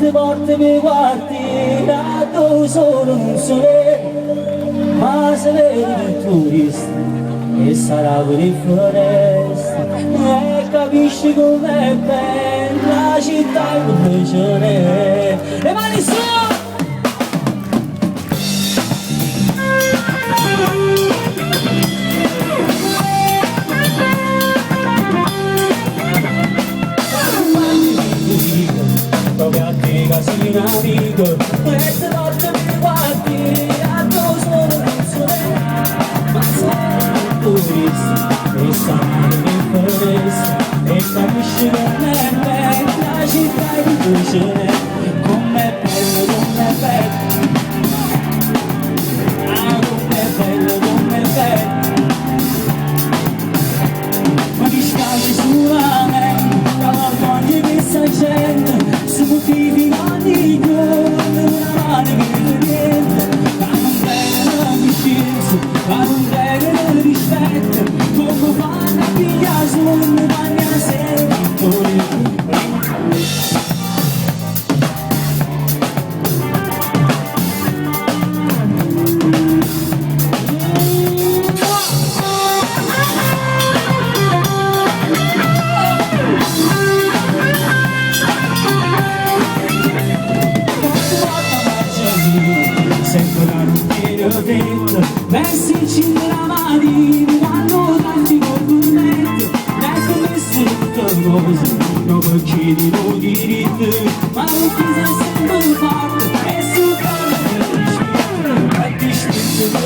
queste porte mi guardi, da dove sono non so ma se vedi il turista e sarà per il foresta e capisci com'è bella la città e come ce n'è. Le mani su! Proprio a te casino amico, queste volte mi guardi, a dove sono non so ma sei un turista e sarà in foresta e capisci com'è bella la città di cui ce n'è, com'è bello, com'è bello, ah com'è bello, com'è bello, ma mi spiace solamente la vergogna di questa gente. Motivi ogni giorno una mano che niente ma non bene l'amicizia ma non bene il rispetto come fanno a pigliare su un bagno a sera sento la rutina dentro, messi nella mani, mi danno tanti complimenti, ecco messo tutte cose, non chiedi non diritto, ma non ti sei sempre fatto, e sul cuore e ti spingo,